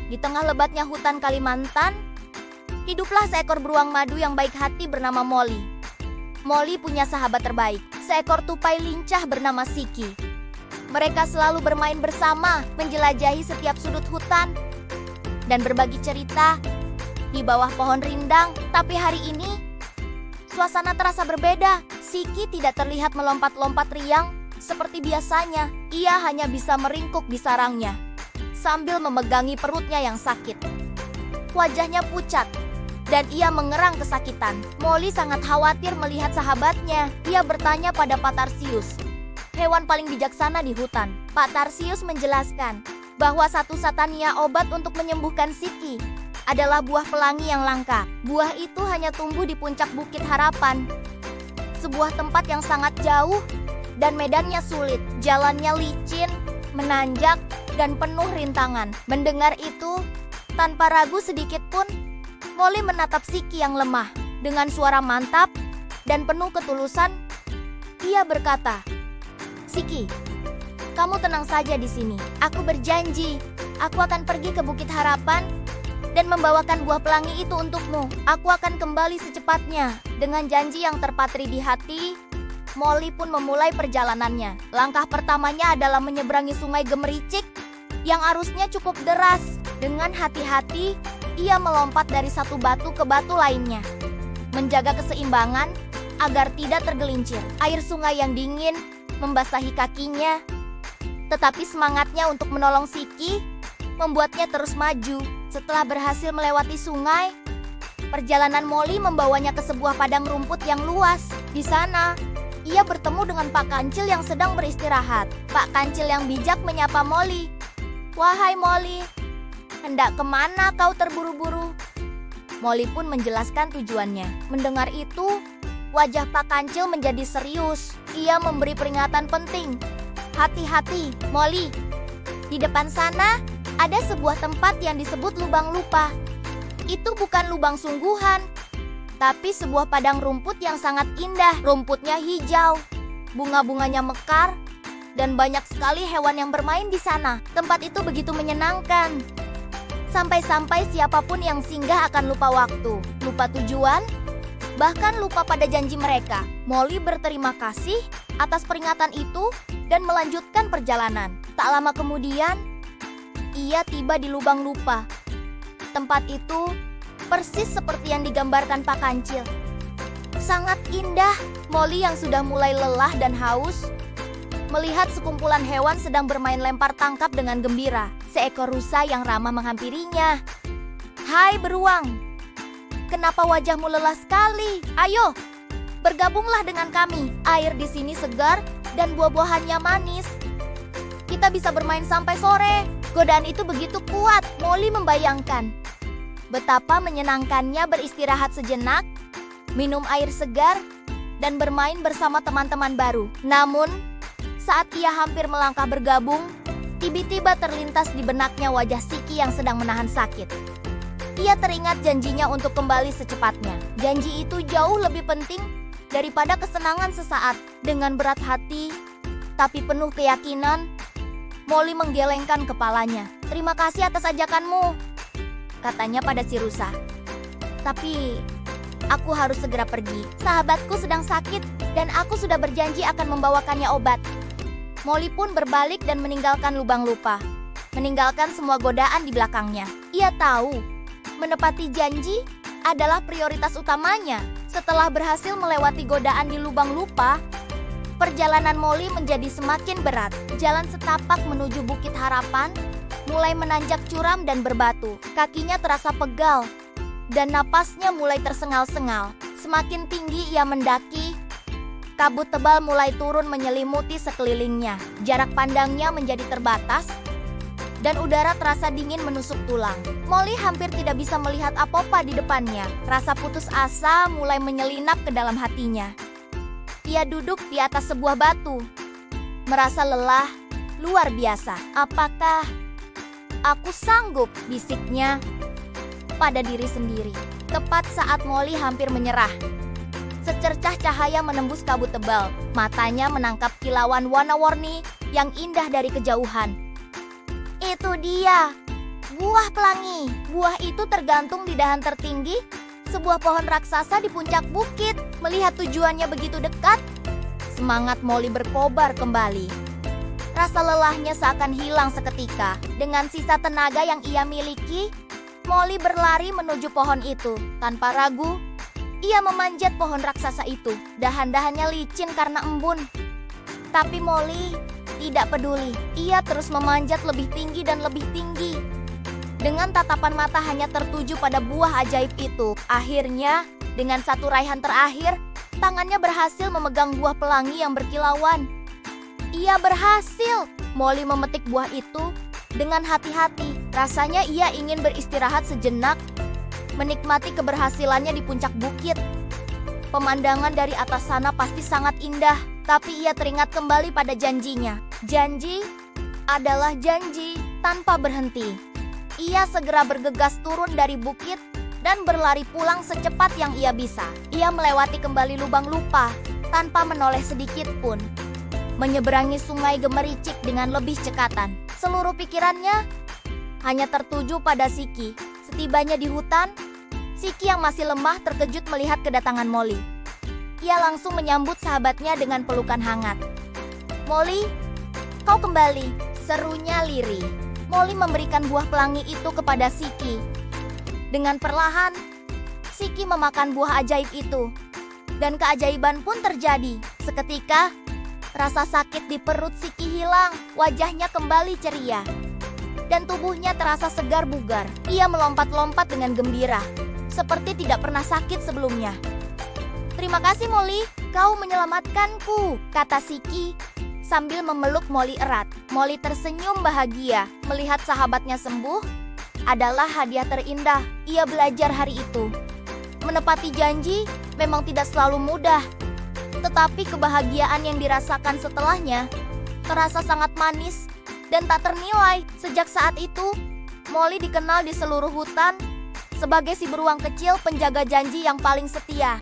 Di tengah lebatnya hutan Kalimantan, hiduplah seekor beruang madu yang baik hati bernama Molly. Molly punya sahabat terbaik, seekor tupai lincah bernama Siki. Mereka selalu bermain bersama, menjelajahi setiap sudut hutan, dan berbagi cerita di bawah pohon rindang. Tapi hari ini, suasana terasa berbeda. Siki tidak terlihat melompat-lompat riang seperti biasanya. Ia hanya bisa meringkuk di sarangnya, sambil memegangi perutnya yang sakit. Wajahnya pucat, dan ia mengerang kesakitan. Molly sangat khawatir melihat sahabatnya. Ia bertanya pada Pak Tarsius, hewan paling bijaksana di hutan. Pak Tarsius menjelaskan bahwa satu-satunya obat untuk menyembuhkan Siki adalah buah pelangi yang langka. Buah itu hanya tumbuh di puncak Bukit Harapan, sebuah tempat yang sangat jauh dan medannya sulit. Jalannya licin, menanjak, dan penuh rintangan. Mendengar itu, tanpa ragu sedikit pun, Molly menatap Siki yang lemah. Dengan suara mantap dan penuh ketulusan, ia berkata, "Siki, kamu tenang saja di sini. Aku berjanji, aku akan pergi ke Bukit Harapan dan membawakan buah pelangi itu untukmu. Aku akan kembali secepatnya." Dengan janji yang terpatri di hati, Molly pun memulai perjalanannya. Langkah pertamanya adalah menyeberangi Sungai Gemericik yang arusnya cukup deras. Dengan hati-hati, ia melompat dari satu batu ke batu lainnya, menjaga keseimbangan agar tidak tergelincir. Air sungai yang dingin membasahi kakinya, tetapi semangatnya untuk menolong Siki membuatnya terus maju. Setelah berhasil melewati sungai, perjalanan Molly membawanya ke sebuah padang rumput yang luas. Di sana, ia bertemu dengan Pak Kancil yang sedang beristirahat. Pak Kancil yang bijak menyapa Molly. "Wahai Molly, hendak kemana kau terburu-buru?" Molly pun menjelaskan tujuannya. Mendengar itu, wajah Pak Kancil menjadi serius. Ia memberi peringatan penting. "Hati-hati, Molly. Di depan sana, ada sebuah tempat yang disebut Lubang Lupa. Itu bukan lubang sungguhan, tapi sebuah padang rumput yang sangat indah. Rumputnya hijau, bunga-bunganya mekar, dan banyak sekali hewan yang bermain di sana. Tempat itu begitu menyenangkan, sampai-sampai siapapun yang singgah akan lupa waktu, lupa tujuan, bahkan lupa pada janji mereka." Molly berterima kasih atas peringatan itu dan melanjutkan perjalanan. Tak lama kemudian, ia tiba di Lubang Lupa. Tempat itu persis seperti yang digambarkan Pak Kancil. Sangat indah. Molly yang sudah mulai lelah dan haus melihat sekumpulan hewan sedang bermain lempar tangkap dengan gembira. Seekor rusa yang ramah menghampirinya. "Hai beruang, kenapa wajahmu lelah sekali? Ayo, bergabunglah dengan kami. Air di sini segar dan buah-buahannya manis. Kita bisa bermain sampai sore." Godaan itu begitu kuat. Molly membayangkan betapa menyenangkannya beristirahat sejenak, minum air segar, dan bermain bersama teman-teman baru. Namun, saat ia hampir melangkah bergabung, tiba-tiba terlintas di benaknya wajah Siki yang sedang menahan sakit. Ia teringat janjinya untuk kembali secepatnya. Janji itu jauh lebih penting daripada kesenangan sesaat. Dengan berat hati, tapi penuh keyakinan, Molly menggelengkan kepalanya. "Terima kasih atas ajakanmu," katanya pada si rusa. "Tapi aku harus segera pergi. Sahabatku sedang sakit dan aku sudah berjanji akan membawakannya obat." Molly pun berbalik dan meninggalkan Lubang Lupa, meninggalkan semua godaan di belakangnya. Ia tahu, menepati janji adalah prioritas utamanya. Setelah berhasil melewati godaan di Lubang Lupa, perjalanan Molly menjadi semakin berat. Jalan setapak menuju Bukit Harapan mulai menanjak curam dan berbatu. Kakinya terasa pegal dan napasnya mulai tersengal-sengal. Semakin tinggi ia mendaki, kabut tebal mulai turun menyelimuti sekelilingnya. Jarak pandangnya menjadi terbatas dan udara terasa dingin menusuk tulang. Molly hampir tidak bisa melihat apa-apa di depannya. Rasa putus asa mulai menyelinap ke dalam hatinya. Ia duduk di atas sebuah batu, merasa lelah luar biasa. "Apakah aku sanggup?" bisiknya pada diri sendiri. Tepat saat Molly hampir menyerah, secercah cahaya menembus kabut tebal. Matanya menangkap kilauan warna-warni yang indah dari kejauhan. "Itu dia, Buah pelangi. Buah itu tergantung di dahan tertinggi, sebuah pohon raksasa di puncak bukit. Melihat tujuannya begitu dekat, semangat Molly berkobar kembali. Rasa lelahnya seakan hilang seketika. Dengan sisa tenaga yang ia miliki, Molly berlari menuju pohon itu. Tanpa ragu, ia memanjat pohon raksasa itu. Dahan-dahannya licin karena embun. Tapi Molly tidak peduli. Ia terus memanjat lebih tinggi dan lebih tinggi. Dengan tatapan mata hanya tertuju pada buah ajaib itu. Akhirnya, dengan satu raihan terakhir, tangannya berhasil memegang buah pelangi yang berkilauan. Ia berhasil! Molly memetik buah itu dengan hati-hati. Rasanya ia ingin beristirahat sejenak, menikmati keberhasilannya di puncak bukit. Pemandangan dari atas sana pasti sangat indah, tapi ia teringat kembali pada janjinya. Janji adalah janji tanpa berhenti. Ia segera bergegas turun dari bukit dan berlari pulang secepat yang ia bisa. Ia melewati kembali lubang lupa tanpa menoleh sedikit pun. Menyeberangi sungai gemericik dengan lebih cekatan. Seluruh pikirannya hanya tertuju pada Siki. Setibanya di hutan, Siki yang masih lemah terkejut melihat kedatangan Molly. Ia langsung menyambut sahabatnya dengan pelukan hangat. "Molly, kau kembali," serunya lirih. Molly memberikan buah pelangi itu kepada Siki. Dengan perlahan, Siki memakan buah ajaib itu. Dan keajaiban pun terjadi. Seketika, rasa sakit di perut Siki hilang. Wajahnya kembali ceria. Dan tubuhnya terasa segar bugar. Ia melompat-lompat dengan gembira, seperti tidak pernah sakit sebelumnya. "Terima kasih Molly, kau menyelamatkanku," kata Siki sambil memeluk Molly erat. Molly tersenyum bahagia. Melihat sahabatnya sembuh adalah hadiah terindah. Ia belajar hari itu. Menepati janji memang tidak selalu mudah. Tetapi kebahagiaan yang dirasakan setelahnya terasa sangat manis dan tak ternilai. Sejak saat itu, Molly dikenal di seluruh hutan sebagai si beruang kecil penjaga janji yang paling setia.